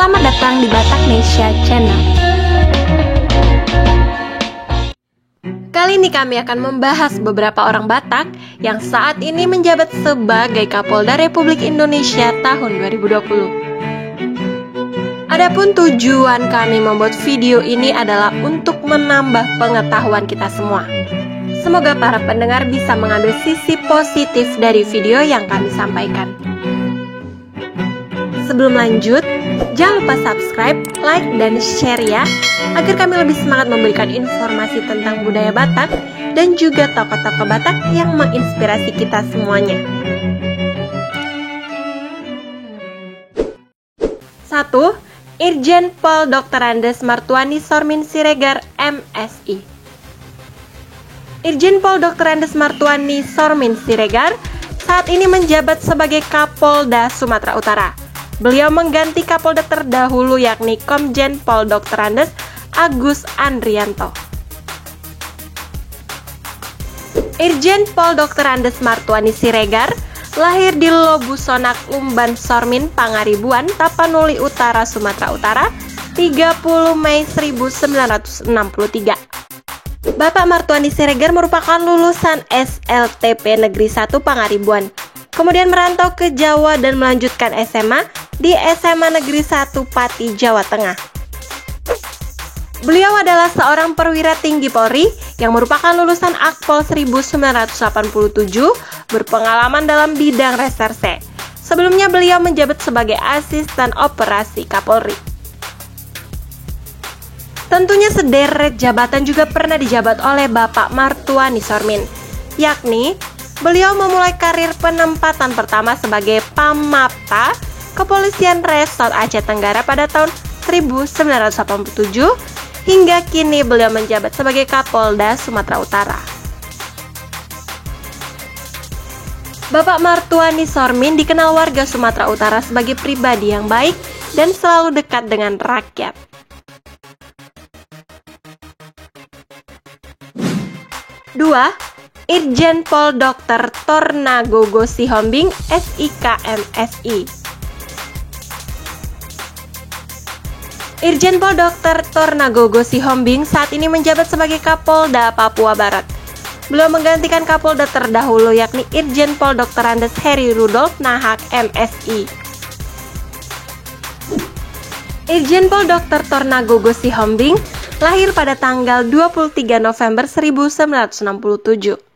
Selamat datang di Bataknesia Channel. Kali ini kami akan membahas beberapa orang Batak yang saat ini menjabat sebagai Kapolda Republik Indonesia tahun 2020. Adapun tujuan kami membuat video ini adalah untuk menambah pengetahuan kita semua. Semoga para pendengar bisa mengambil sisi positif dari video yang kami sampaikan. Sebelum lanjut, jangan lupa subscribe, like, dan share ya, agar kami lebih semangat memberikan informasi tentang budaya Batak dan juga tokoh-tokoh Batak yang menginspirasi kita semuanya. 1. Irjen Pol Dr. Andes Martuani Sormin Siregar, MSI. Irjen Pol Dr. Andes Martuani Sormin Siregar saat ini menjabat sebagai Kapolda Sumatera Utara. Beliau mengganti Kapolda terdahulu yakni Komjen Pol Dr. Andes Agus Andrianto. Irjen Pol Dr. Andes Martuani Siregar lahir di Lobusonak, Umban Sormin, Pangaribuan, Tapanuli Utara, Sumatera Utara, 30 Mei 1963. Bapak Martuani Siregar merupakan lulusan SLTP Negeri 1 Pangaribuan. Kemudian merantau ke Jawa dan melanjutkan SMA di SMA Negeri 1 Pati, Jawa Tengah. Beliau adalah seorang perwira tinggi Polri yang merupakan lulusan Akpol 1987, berpengalaman dalam bidang reserse. Sebelumnya beliau menjabat sebagai asisten operasi Kapolri. Tentunya sederet jabatan juga pernah dijabat oleh Bapak Martuani Sormin, yakni beliau memulai karir penempatan pertama sebagai Pamapta Kepolisian Resort Aceh Tenggara pada tahun 1987 hingga kini beliau menjabat sebagai Kapolda Sumatera Utara. Bapak Martuani Sormin dikenal warga Sumatera Utara sebagai pribadi yang baik dan selalu dekat dengan rakyat. 2. Irjen Pol Dr. Tornagogo Sihombing, SIK MSI. Irjen Pol Dr. Tornagogo Sihombing saat ini menjabat sebagai Kapolda Papua Barat. Beliau menggantikan Kapolda terdahulu yakni Irjen Pol Dr. Andes Heri Rudolf Nahak, MSI. Irjen Pol Dr. Tornagogo Sihombing lahir pada tanggal 23 November 1967.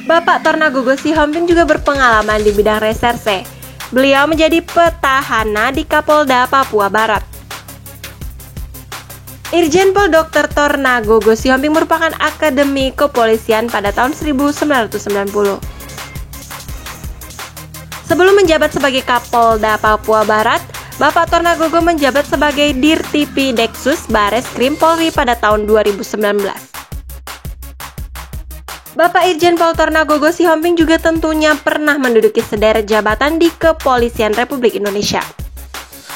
Bapak Tornagogo Sihombing juga berpengalaman di bidang reserse. Beliau menjadi petahana di Kapolda Papua Barat. Irjen Pol Dr. Tornagogo Sihombing merupakan akademi kepolisian pada tahun 1990. Sebelum menjabat sebagai Kapolda Papua Barat, Bapak Tornagogo menjabat sebagai Dirtipi Deksus Bares Krim Polri pada tahun 2019. Bapak Irjen Pol Tornagogo Sihombing juga tentunya pernah menduduki sederet jabatan di Kepolisian Republik Indonesia.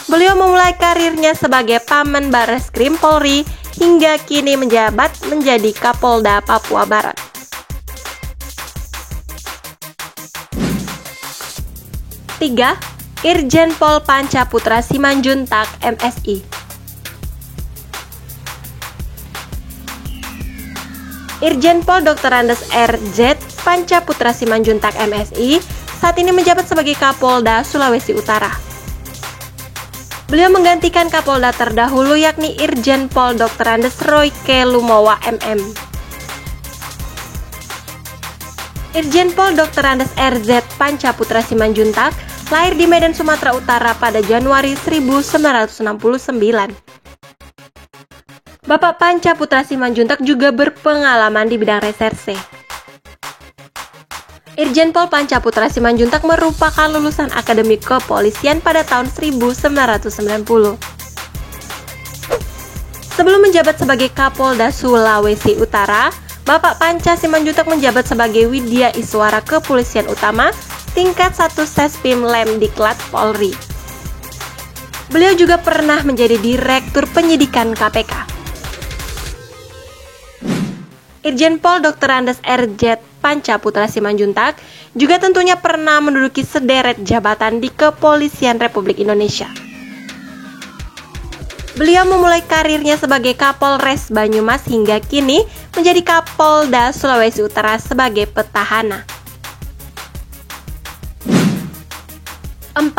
Beliau memulai karirnya sebagai Pamen Bares Krim Polri hingga kini menjabat menjadi Kapolda Papua Barat. 3. Irjen Pol Pancaputra Simanjuntak, MSI. Irjen Pol Dr. Andes RZ Pancaputra Simanjuntak, MSI saat ini menjabat sebagai Kapolda Sulawesi Utara. Beliau menggantikan Kapolda terdahulu yakni Irjen Pol Dr. Andes Royke Lumowa, MM. Irjen Pol Dr. Andes RZ Pancaputra Simanjuntak lahir di Medan, Sumatera Utara pada Januari 1969. Bapak Pancaputra Simanjuntak juga berpengalaman di bidang reserse. Irjen Pol Pancaputra Simanjuntak merupakan lulusan Akademi Kepolisian pada tahun 1990. Sebelum menjabat sebagai Kapolda Sulawesi Utara, Bapak Panca Simanjuntak menjabat sebagai Widya Iswara Kepolisian Utama tingkat 1 Sespim Lemdiklat Polri. Beliau juga pernah menjadi Direktur Penyidikan KPK. Irjen Pol Dr. Andes R.J. Pancaputra Simanjuntak juga tentunya pernah menduduki sederet jabatan di Kepolisian Republik Indonesia. Beliau memulai karirnya sebagai Kapolres Banyumas hingga kini menjadi Kapolda Sulawesi Utara sebagai petahana. 4.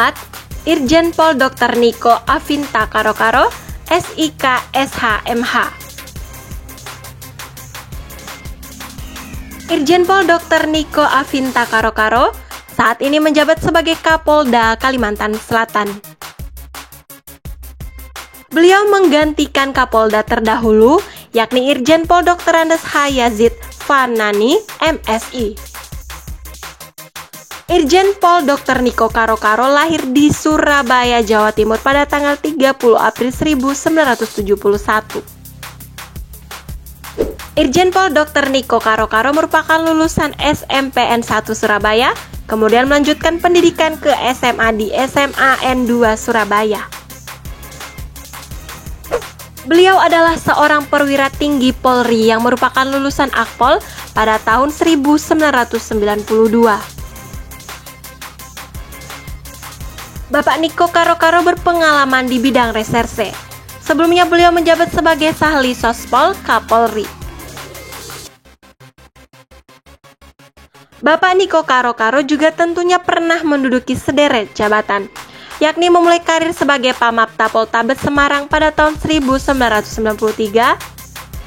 Irjen Pol Dr. Niko Afinta Karo-Karo, SIK SHMH. Irjen Pol Dr. Niko Afinta Karo-Karo saat ini menjabat sebagai Kapolda Kalimantan Selatan. Beliau menggantikan Kapolda terdahulu, yakni Irjen Pol Dr. Andes H. Yazid Fanani, MSI. Irjen Pol Dr. Niko Karo-Karo lahir di Surabaya, Jawa Timur pada tanggal 30 April 1971. Irjen Pol Dr. Niko Karo-Karo merupakan lulusan SMPN 1 Surabaya, kemudian melanjutkan pendidikan ke SMA di SMA N2 Surabaya. Beliau adalah seorang perwira tinggi Polri yang merupakan lulusan Akpol pada tahun 1992. Bapak Niko Karo-Karo berpengalaman di bidang reserse. Sebelumnya beliau menjabat sebagai Sahli Sospol Kapolri. Bapak Niko Karo-Karo juga tentunya pernah menduduki sederet jabatan, yakni memulai karir sebagai Pamapta Poltabes Semarang pada tahun 1993,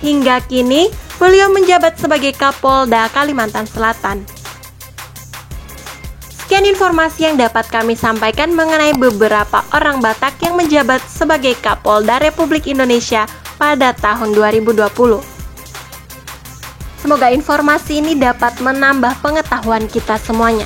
hingga kini beliau menjabat sebagai Kapolda Kalimantan Selatan. Sekian informasi yang dapat kami sampaikan mengenai beberapa orang Batak yang menjabat sebagai Kapolda Republik Indonesia pada tahun 2020. Semoga informasi ini dapat menambah pengetahuan kita semuanya.